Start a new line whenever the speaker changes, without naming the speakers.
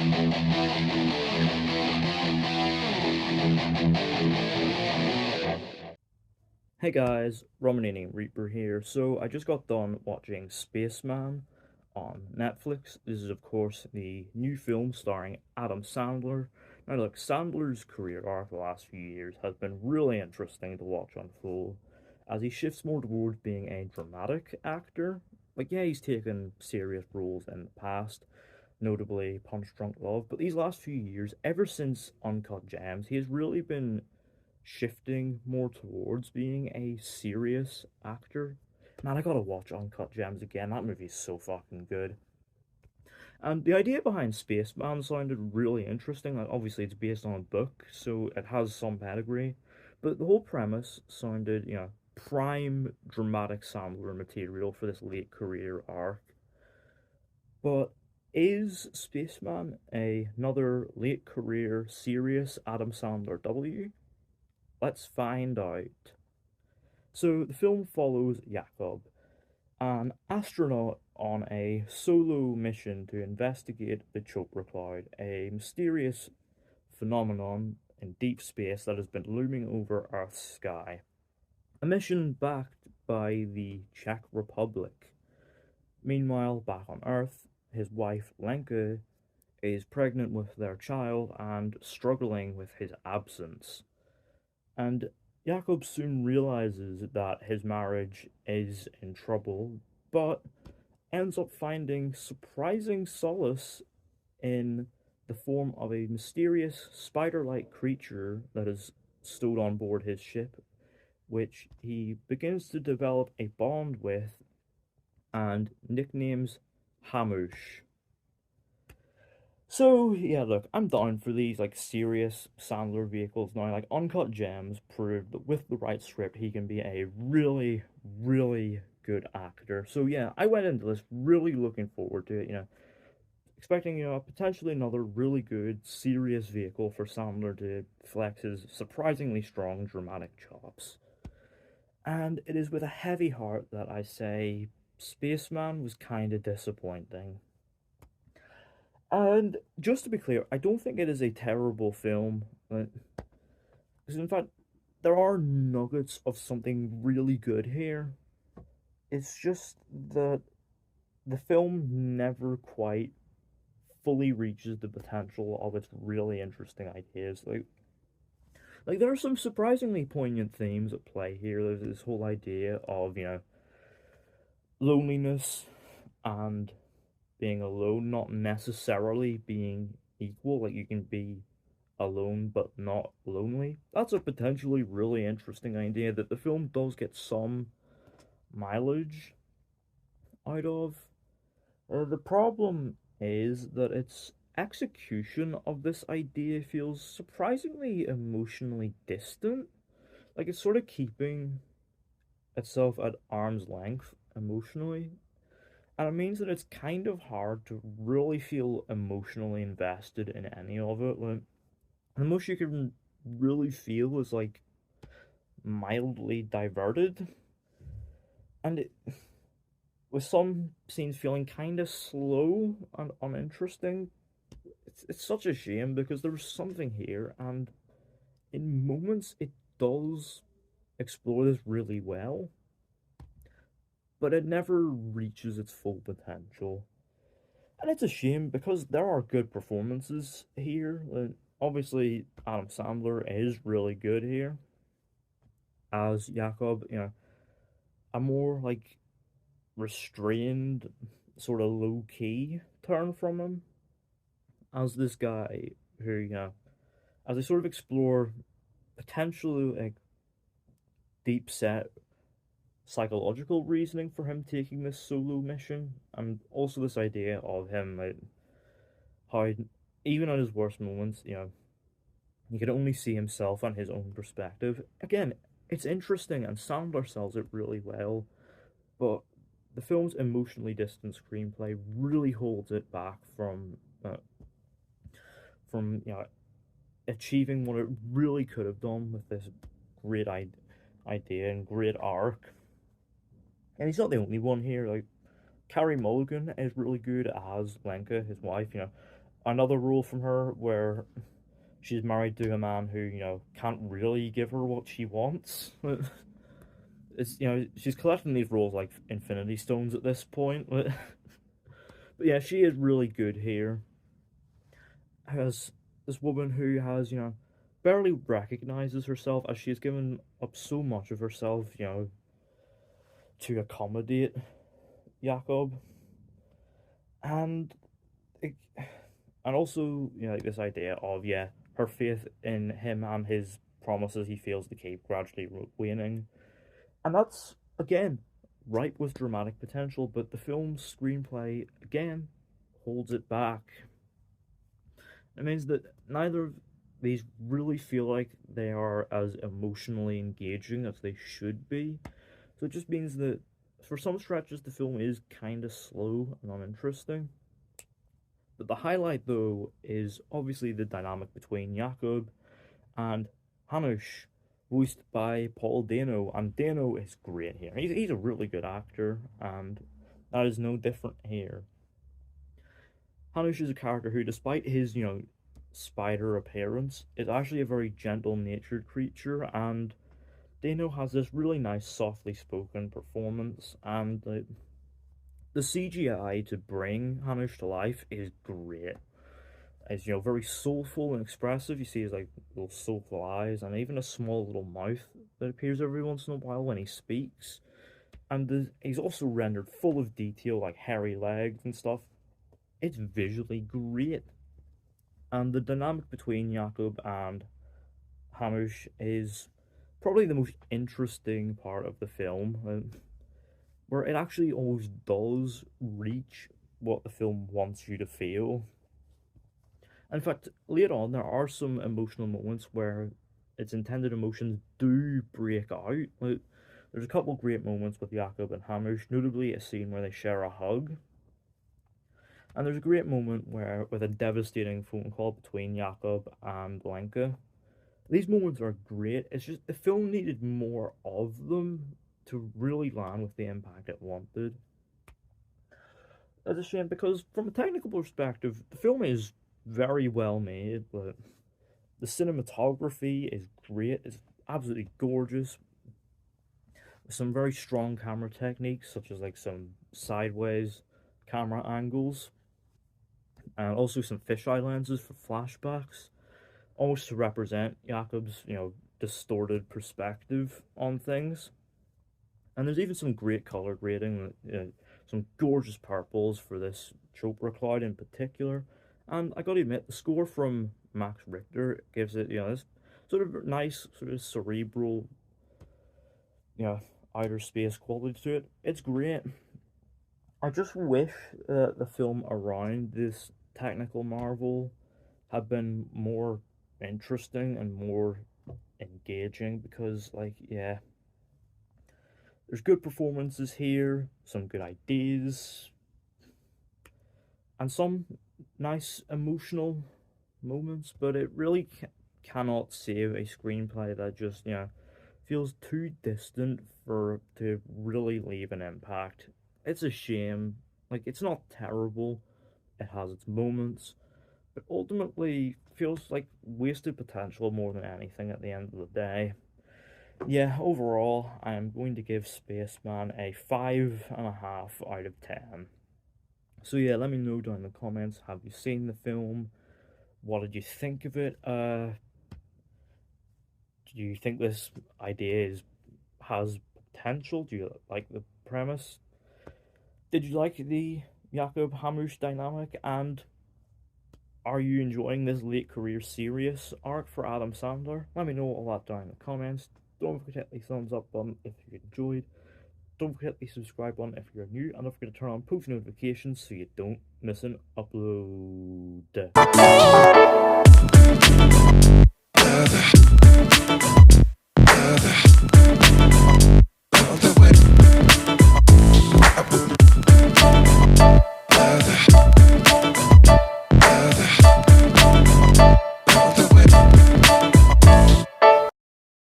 Hey guys, Romanini Reaper here. So I just got done watching Spaceman on Netflix. This is of course the new film starring Adam Sandler. Now look, Sandler's career arc the last few years has been really interesting to watch unfold as he shifts more towards being a dramatic actor. Like yeah, he's taken serious roles in the past, notably Punch Drunk Love, but these last few years, ever since Uncut Gems, he has really been shifting more towards being a serious actor. Man, I gotta watch Uncut Gems again. That movie's so fucking good. And the idea behind Spaceman sounded really interesting. Like, obviously, it's based on a book, so it has some pedigree. But the whole premise sounded, prime dramatic Sandler material for this late career arc. But is Spaceman another late career serious Adam Sandler W? Let's find out. So the film follows Jakob, an astronaut on a solo mission to investigate the Chopra cloud, a mysterious phenomenon in deep space that has been looming over Earth's sky. A mission backed by the Czech Republic. Meanwhile, back on Earth, his wife Lenka is pregnant with their child and struggling with his absence. And Jakob soon realizes that his marriage is in trouble, but ends up finding surprising solace in the form of a mysterious spider like creature that is stowed on board his ship, which he begins to develop a bond with and nicknames Hamush. So yeah, look, I'm down for these like serious Sandler vehicles now. Like Uncut Gems proved that with the right script, he can be a really, really good actor. So yeah, I went into this really looking forward to it. Expecting potentially another really good serious vehicle for Sandler to flex his surprisingly strong dramatic chops. And it is with a heavy heart that I say Spaceman was kind of disappointing. And just to be clear, I don't think it is a terrible film. Because in fact, there are nuggets of something really good here. It's just that the film never quite fully reaches the potential of its really interesting ideas. Like there are some surprisingly poignant themes at play here. There's this whole idea of, loneliness and being alone, not necessarily being equal. Like you can be alone but not lonely. That's a potentially really interesting idea that the film does get some mileage out of. The problem is that its execution of this idea feels surprisingly emotionally distant. Like it's sort of keeping itself at arm's length emotionally. And it means that it's kind of hard to really feel emotionally invested in any of it. Like, the most you can really feel is like mildly diverted, and with some scenes feeling kind of slow and uninteresting. It's such a shame because there's something here, and in moments it does explore this really well, but it never reaches its full potential. And it's a shame because there are good performances here. Like, obviously, Adam Sandler is really good here as Jakob. A more like restrained, sort of low key turn from him as this guy who, as they sort of explore potentially like deep set psychological reasoning for him taking this solo mission, and also this idea of him like how even at his worst moments, he could only see himself and his own perspective. Again, it's interesting, and Sandler sells it really well, but the film's emotionally distant screenplay really holds it back from achieving what it really could have done with this great idea and great arc. And he's not the only one here. Like Carrie Mulligan is really good as Lenka, his wife. another role from her where she's married to a man who, can't really give her what she wants. It's, she's collecting these roles like Infinity Stones at this point. But yeah, she is really good here. As this woman who has, barely recognizes herself as she has given up so much of herself, to accommodate Jakob. And it, and also, like this idea of, her faith in him and his promises he fails to keep gradually waning. And that's, again, ripe with dramatic potential, but the film's screenplay, again, holds it back. It means that neither of these really feel like they are as emotionally engaging as they should be. So it just means that for some stretches the film is kind of slow and uninteresting. But the highlight, though, is obviously the dynamic between Jakob and Hanush, voiced by Paul Dano. And Dano is great here. He's a really good actor, and that is no different here. Hanush is a character who, despite his, spider appearance, is actually a very gentle-natured creature, and Dano has this really nice, softly spoken performance, and the CGI to bring Hanush to life is great. It's, very soulful and expressive. You see his, little soulful eyes, and even a small little mouth that appears every once in a while when he speaks. And he's also rendered full of detail, like hairy legs and stuff. It's visually great. And the dynamic between Jakob and Hanush is probably the most interesting part of the film, where it actually always does reach what the film wants you to feel. In fact, later on, there are some emotional moments where its intended emotions do break out. There's a couple great moments with Jakob and Hanush, notably a scene where they share a hug. And there's a great moment with a devastating phone call between Jakob and Lenka. These moments are great. It's just the film needed more of them to really land with the impact it wanted. It's a shame because, from a technical perspective, the film is very well made. But the cinematography is great. It's absolutely gorgeous. With some very strong camera techniques, such as some sideways camera angles, and also some fisheye lenses for flashbacks, almost to represent Jakob's, distorted perspective on things. And there's even some great color grading, some gorgeous purples for this Chopra cloud in particular. And I gotta admit, the score from Max Richter gives it, this sort of nice, sort of cerebral, outer space quality to it. It's great. I just wish the film around this technical marvel had been more interesting and more engaging, because, there's good performances here, some good ideas, and some nice emotional moments, but it really cannot save a screenplay that just, feels too distant to really leave an impact. It's a shame. It's not terrible. It has its moments, but ultimately feels like wasted potential more than anything at the end of the day. Yeah, overall, I am going to give Spaceman a 5.5 out of 10. So yeah, let me know down in the comments, have you seen the film? What did you think of it? Do you think this idea has potential? Do you like the premise? Did you like the Jakob Hanush dynamic? And are you enjoying this late career serious arc for Adam Sandler? Let me know all that down in the comments. Don't forget to hit the thumbs up button if you enjoyed. Don't forget the subscribe button if you're new. And don't forget to turn on post notifications so you don't miss an upload.